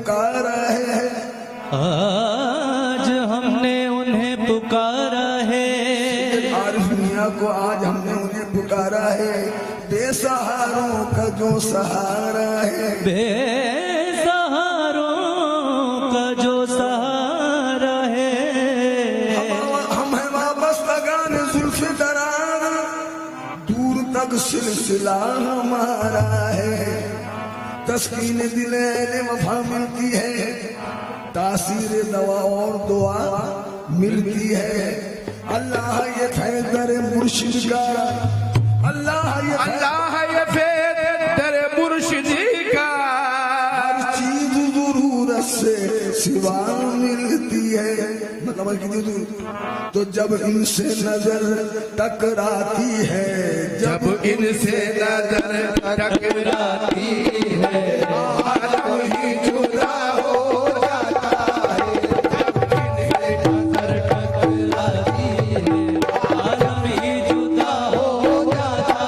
पुकारा है, आज हमने उन्हें पुकारा है, आरिफ मियां को आज हमने उन्हें पुकारा है। बेसहारों का जो सहारा है, बेसहारों का जो सहारा है, हम है वापस लगाने जुल्फ़े दरार, दूर तक सिलसिला हमारा है। तस्कीन दिले वफा मिलती है, तासीर दवा और दुआ मिलती है। अल्लाह ये फैदर मुर्शिद का, अल्लाह ये फैदर मुर्शिद का, हर चीज जरूरत से सिवा मिलती है। मतलब तो जब इनसे नजर टकराती है, जब इनसे नजर टकराती है, आलम ही जुदा हो जाता है। जब इनसे नजर टकराती है, आलम ही जुदा हो जाता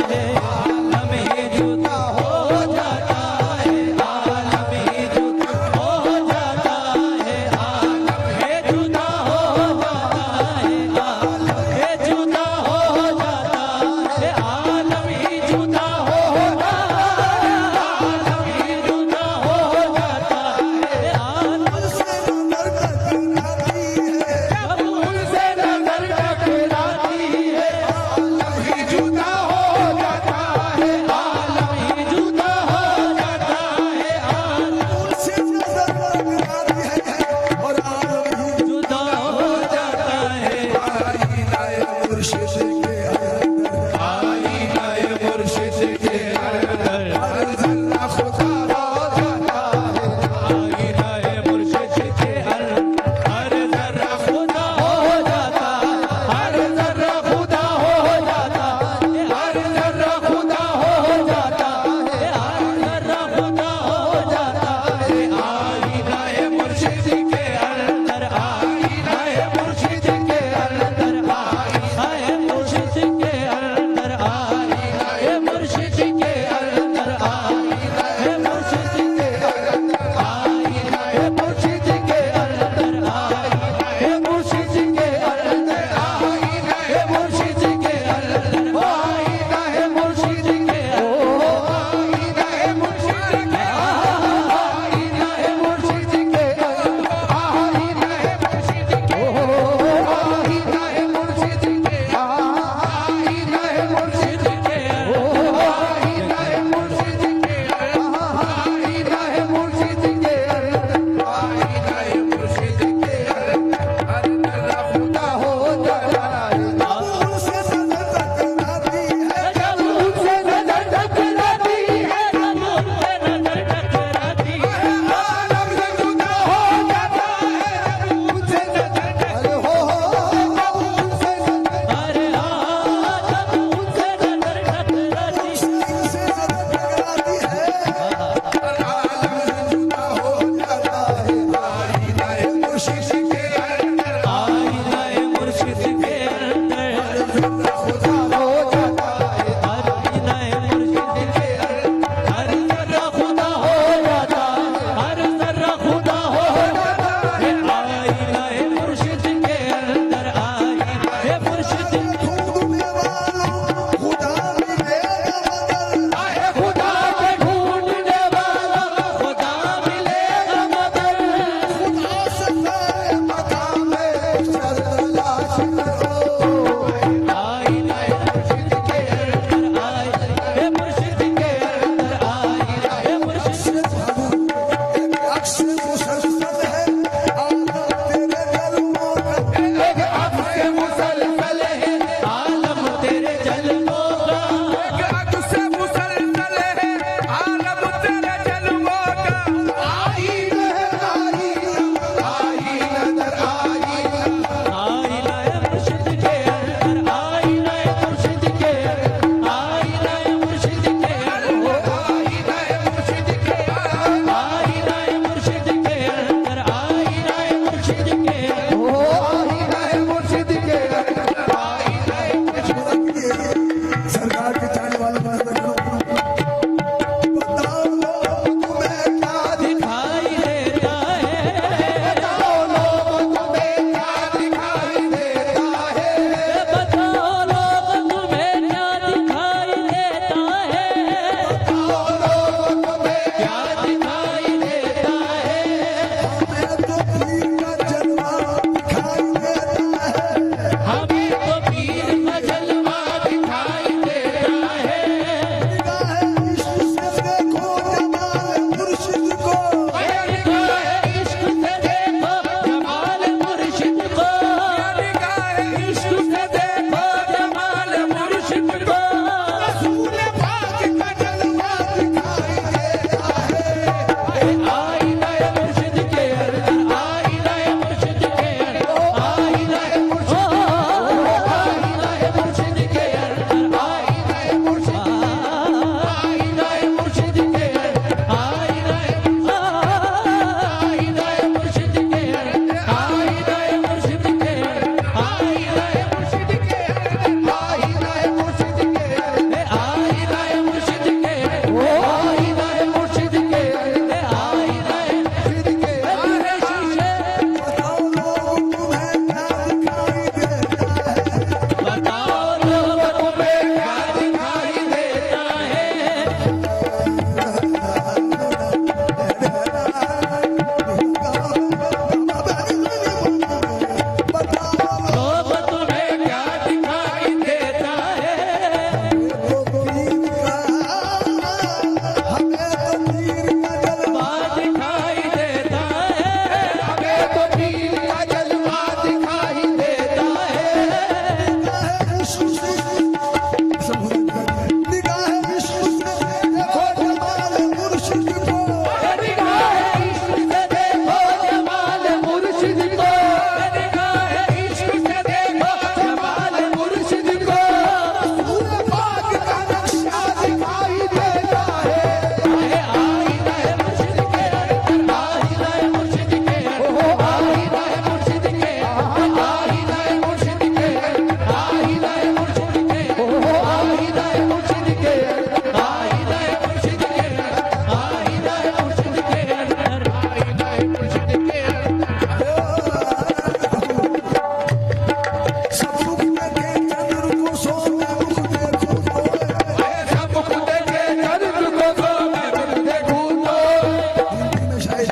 है, आलम ही जुदा हो जाता है, आलम ही जुदा हो जाता है, आलम ही जुदा हो जाता है, आलम ही जुदा हो जाता है, आलम ही जुदा हो जाता है, आलम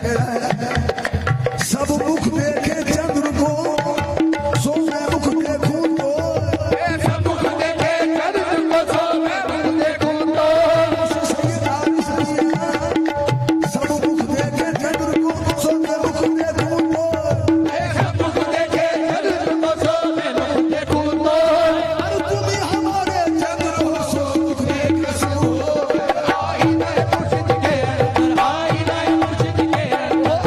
छेड़ा सब मुख देखे चंद्र को सो मैं मुख देखूं तो सब मुख देखे चंद्र को सो मैं मुख देखूं तो सब मुख देखे चंद्र को सो मैं मुख देखूं तो सब मुख देखे चंद्र को सो मैं मुख देखूं तो और तुम ही हमारे चंद्र हो सो मुख देख सो आई नए मुर्शिद के अंदर आई नए मुर्शिद के अंदर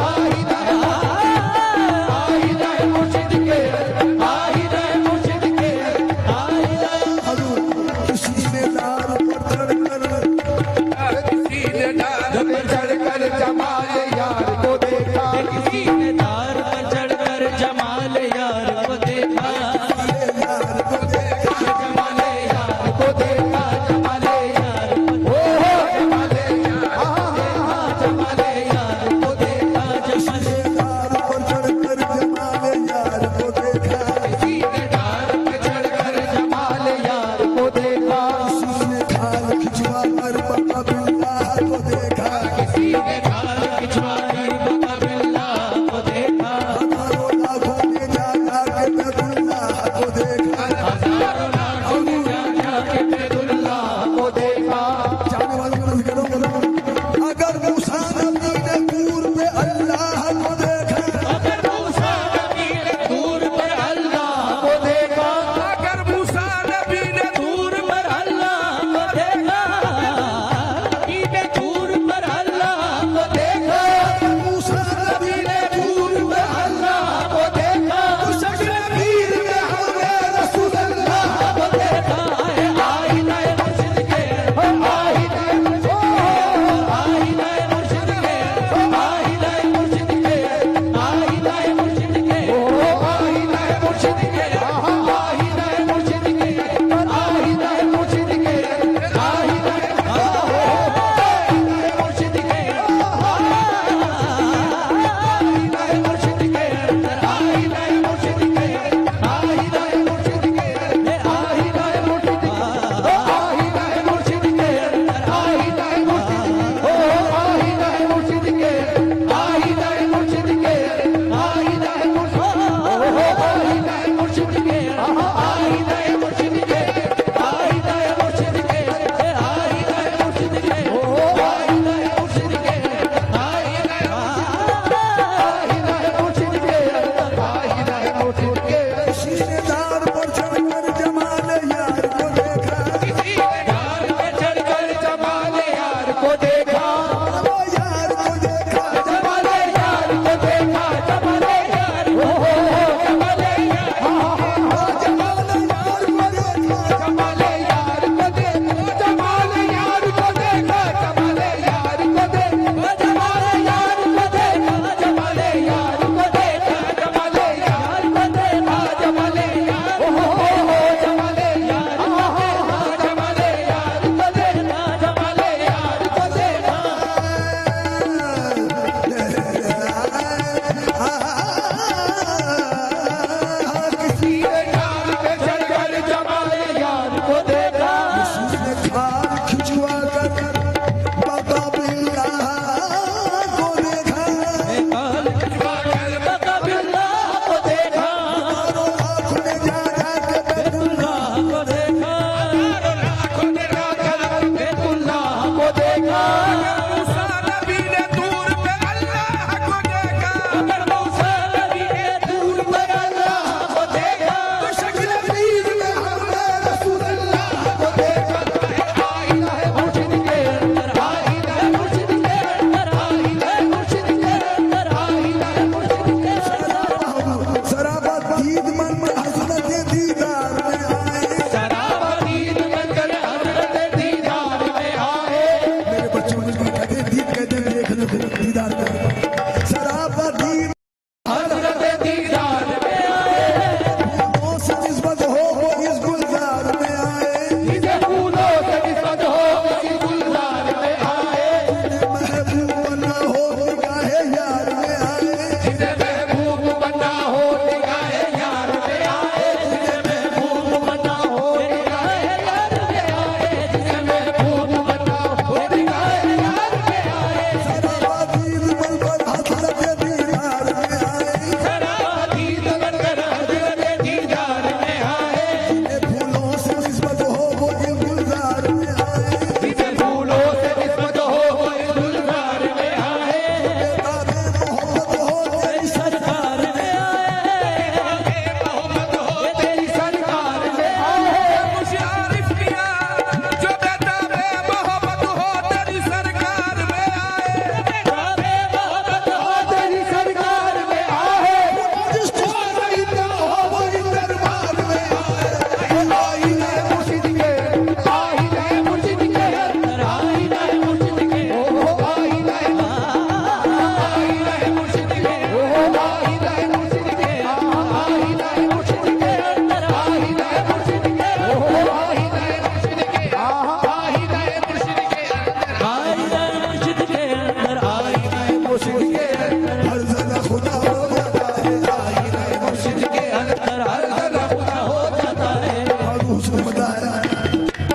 हर जगह खुदा हो जाता है आईने मुर्शिद के अंदर हर जगह खुदा हो जाता है। और उसको बताया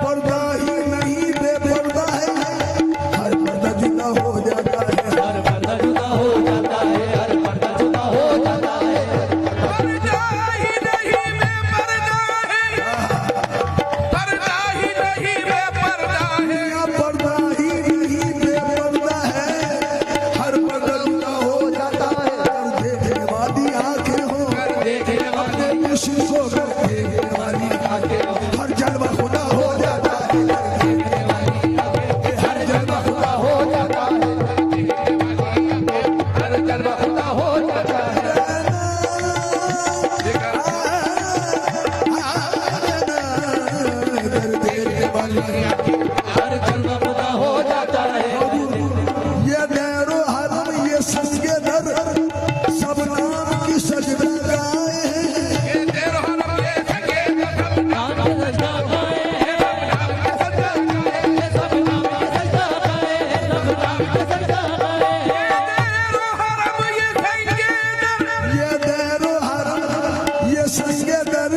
पर्दा ही नहीं बेपर्दा है हर पर्दा जुदा हो जाता है हर पर्दा जुदा हो जाता है, हर पर्दा जुदा हो जाता है। पर्दा ही नहीं बेपर्दा है, पर्दा ही नहीं बेपर्दा है। या पर्दा ही नहीं बेपर्दा है हर पर्दा जुदा हो जाता है कर देखने वाली आंखें हो देखने वाले मुर्शिद को कर देखने वाली आंखें हो, हर जलवा खुदा हो जाता है हर जलवा खुदा हो जाता है, हर जलवा खुदा हो जाता है। हर जलवा खुदा हो जाता है। ये नैरो हरम ये संगे दर सब नाम की सजदा गाए हैं ये तेरो हरम ये सके सब नाम के सजदा गाए हैं, सब नाम के सजदा गाए हैं, सब नाम के सजदा गाए हैं। तेरो हरम ये सके ये नैरो हरम ये संगे दर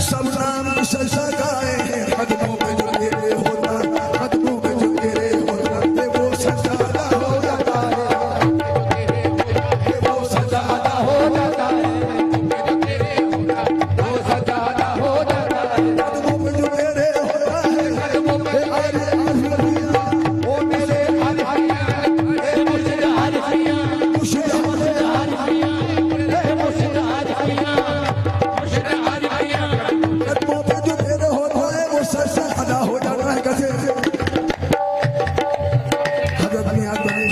सब नाम की सजदा गाए हैं कदमों में जो तेरे होता कदमों में जो तेरे होता वो सजदा हो जाता है वो सजा अदा हो जाता है, वो सजादा हो जाता है। कदमों में जो तेरे होता है कदमों पे वो मेरे आलिया मुर्शिद आरिफियाँ, मुर्शिद मुर्शिद आरिफियाँ, मुर्शिद आरिफियाँ, मुर्शिद आरिफियाँ। कदमों पे जो तेरे होता है वो सजदा अदा हो जाता है कैसे हजरत मियां बने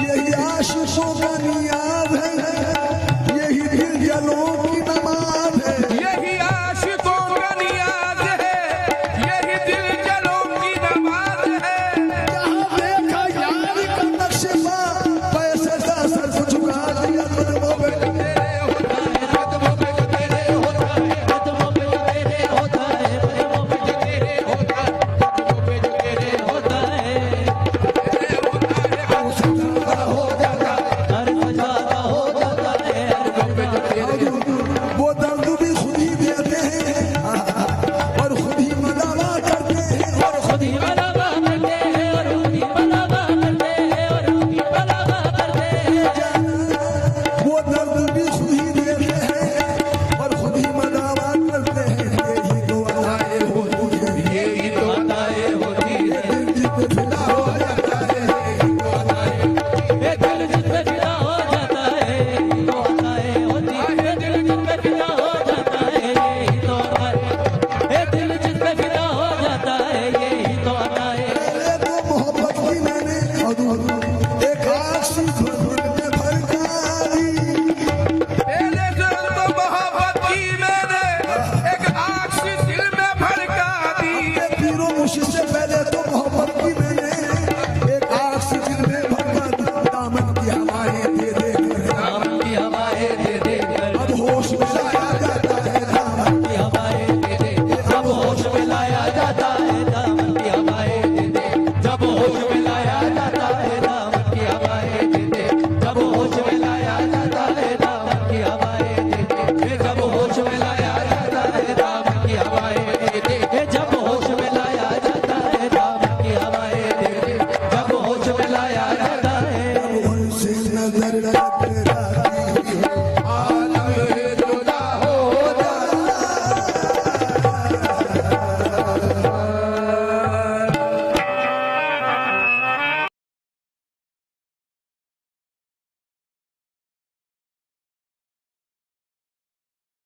यही आशिकों का नियाज है यही दिल जलों की नमाज है यही आशिकों का नियाज है, यही दिल जलों की नमाज है। जहाँ देखा यार का नक्शा पैसे का सर को झुका दिया कदमों पे कदमों पे जो तेरे होता है, कदमों पे जो तेरे होता है, कदमों पे जो तेरे होता है, कदमों पे जो तेरे होता है, हर सजादा हो जाता है। हर सजादा हो जाता है, हर पे जो तेरे वो दर्द भी खुद ही देते हैं और खुद ही मदावा करते हैं और खुद ही बलागा करते हैं, और खुद ही बलागा करते हैं, और खुद ही बलागा करते हैं। वो दर्द भी खुद ही देते हैं और खुद ही मदावा करते हैं यही दुआएं होती हैं यही तो अताएं होती है, दिल पे फिदा हो जाता है ये दिल जिस पे फिदा हो जाता है, यही तो अताएं होती है। ये दिल जिस पे फिदा हो जाता है, यही तो अताएं, ये दिल जिस पे फिदा हो जाता है, यही तो अताएं। एक मोहब्बत की मैंने एक आग सी